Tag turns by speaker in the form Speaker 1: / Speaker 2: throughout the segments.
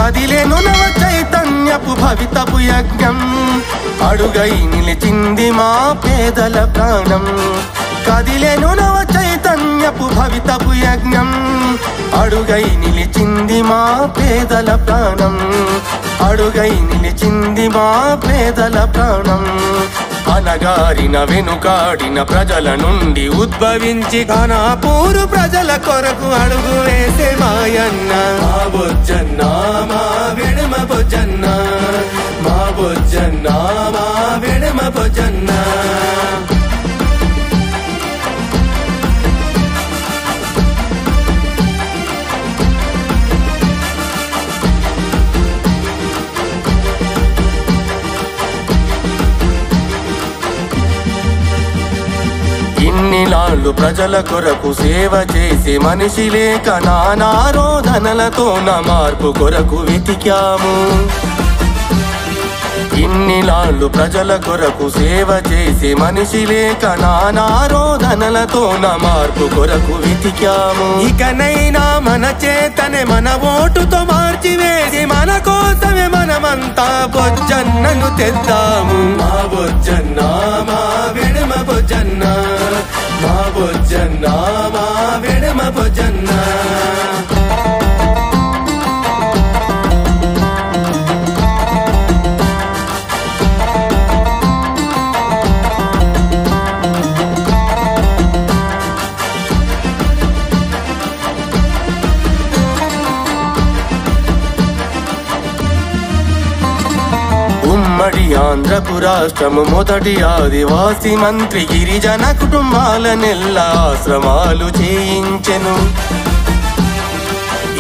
Speaker 1: కదిలేను నవ చైతన్యపు భవితపు యజ్ఞం అడుగై నిలిచింది మా పేదల ప్రాణం కదిలేను నవ చైతన్యపు భవితపు యజ్ఞం అడుగై నిలిచింది మా పేదల ప్రాణం అడుగై నిలిచింది మా పేదల ప్రాణం అనగారిన వెనుకాడిన ప్రజల నుండి ఉద్భవించి ఘనపూరు ప్రజల కొరకు అడుగు వేసే మాయన్న మా బొజ్జన్న మా వెడమ బొజ్జన్న మా బొజ్జన్న మా వెడమ బొజ్జన్న ఇన్నినాళ్ళు ప్రజల కొరకు సేవ చేసి మనిషి లేక నానారోధనలతో నా మార్పు కొరకు వెతికాము ఇన్నినాళ్ళు ప్రజల కొరకు సేవ చేసి మనిషి లేక నానారోధనలతో నా మార్పు కొరకు వెతికాము ఇకనైనా మన చేతనే మన ఓటుతో మార్చివేసి మన కోసమే మనమంతా బొజ్జన్నను తెద్దాము మా బొజ్జన్న మా వెడమ బొజ్జన్న మా బొజ్జన్న మా వెడమ బొజ్జన్న ఉమ్మడి ఆంధ్రపు రాష్ట్రము మొదటి ఆదివాసి మంత్రి గిరిజన కుటుంబాల నెల్ల ఆశ్రమాలు చేయించెను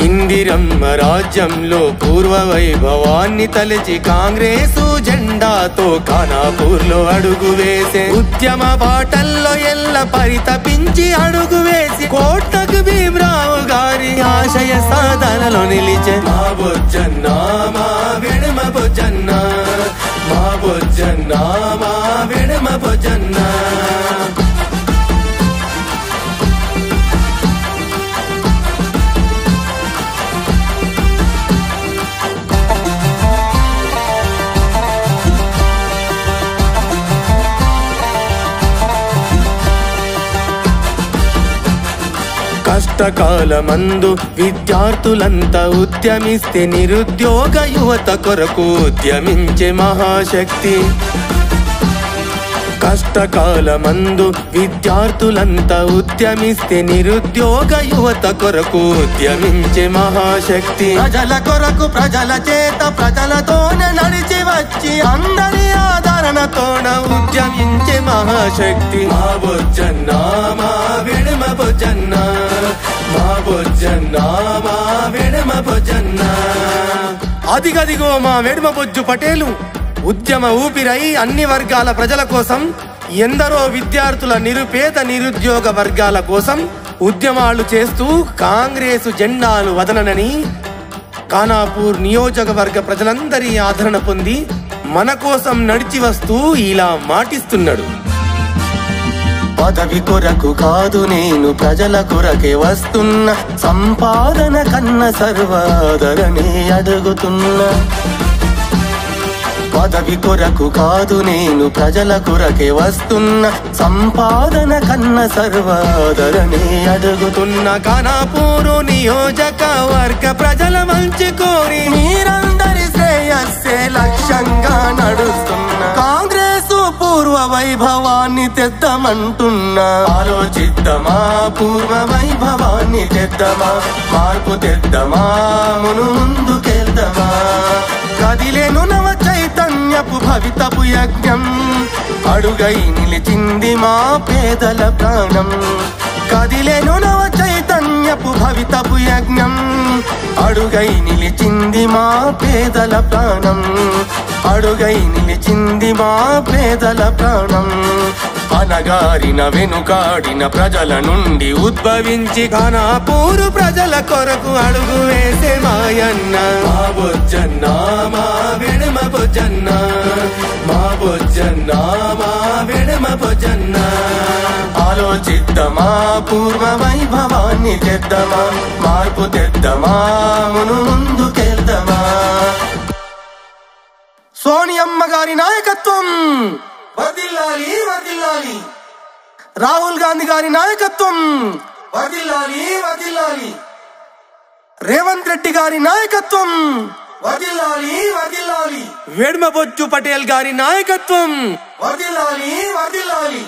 Speaker 1: ఇందిరమ్మ రాజ్యంలో పూర్వ వైభవాన్ని తలచి కాంగ్రెసు జెండాతో ఖానాపూర్లో అడుగు వేసే ఉద్యమ బాటల్లో ఎల్ల పరితపించి అడుగు వేసి కోటకు భీమరావు గారి ఆశయ సాధనలో నిలిచే మా బొజ్జన్న మా వెడమ బొజ్జన్న మా బొజ్జన్న మా వెడమ బొజ్జన్న కష్టకాలమందు విద్యార్థులంతా ఉద్యమిస్తే నిరుద్యోగ యువత కొరకు ఉద్యమించే మహాశక్తి కష్టకాలమందు విద్యార్థులంతా ఉద్యమిస్తే నిరుద్యోగ యువత కొరకు ఉద్యమించే మహాశక్తి ప్రజల కొరకు ప్రజల చేత ప్రజలతోనే నడిచి వచ్చి అందరి ఆదరణతోన ఉద్యమించే మహాశక్తి మా బొజ్జన్న మా వెడమ బొజ్జన్న మా బొజ్జన్న మా వెడమ బొజ్జన్న అదిగదిగో మా వెడమ బొజ్జు పటేలు ఉద్యమ ఊపిరై అన్ని వర్గాల ప్రజల కోసం ఎందరో విద్యార్థుల నిరుపేద నిరుద్యోగ వర్గాల కోసం ఉద్యమాలు చేస్తూ కాంగ్రెసు జెండాను వదలనని ఖానాపూర్ నియోజకవర్గ ప్రజలందరి ఆదరణ పొంది మన కోసం నడిచి వస్తూ ఇలా మాటిస్తున్నాడు పదవి కొరకు కాదు నేను ప్రజల కొరకే వస్తున్న సంపాదన కన్న సర్వాదరణే అడుగుతున్నా పదవి కొరకు కాదు నేను ప్రజల కొరకే వస్తున్న సంపాదన కన్న సర్వాదరణే అడుగుతున్న ఖానాపూరు నియోజకవర్గ ప్రజల మంచి కోరి మీరందరి శ్రేయస్సే లక్ష్యంగా నడుస్తున్న కాంగ్రెసు పూర్వ వైభవాన్ని తెద్దామంటున్నా ఆలోచిద్దామా పూర్వ వైభవాన్ని తెద్దామా మార్పు తెద్దామా ముందుకెళ్దామా కదిలేను నవ చైతన్యపు భవితపు యజ్ఞం అడుగై నిలిచింది మా పేదల ప్రాణం కదిలేను నవ చైతన్యపు భవితపు యజ్ఞం అడుగై నిలిచింది మా పేదల ప్రాణం అడుగై నిలిచింది మా పేదల ప్రాణం అనగారిన వెనుకాడిన ప్రజల నుండి ఉద్భవించి ఖానాపూరు ప్రజల కొరకు అడుగు వేసే మాయన్న మా బొజ్జన్న మా వెడమ బొజ్జన్న మా బొజ్జన్న మా వెడమ బొజ్జన్న ఆలోచిద్దాం తెద్దమా పూర్వ వైభవాన్ని తెద్దమా మార్పు తెద్దమా మును ముందుకెళ్దమా సోనియమ్మ గారి నాయకత్వం వర్ధిల్లాలి వర్ధిల్లాలి రాహుల్ గాంధీ గారి నాయకత్వం వర్ధిల్లాలి వర్ధిల్లాలి రేవంత్ రెడ్డి గారి నాయకత్వం వర్ధిల్లాలి వర్ధిల్లాలి వేడ్మబొచ్చు పటేల్ గారి నాయకత్వం వర్ధిల్లాలి వర్ధిల్లాలి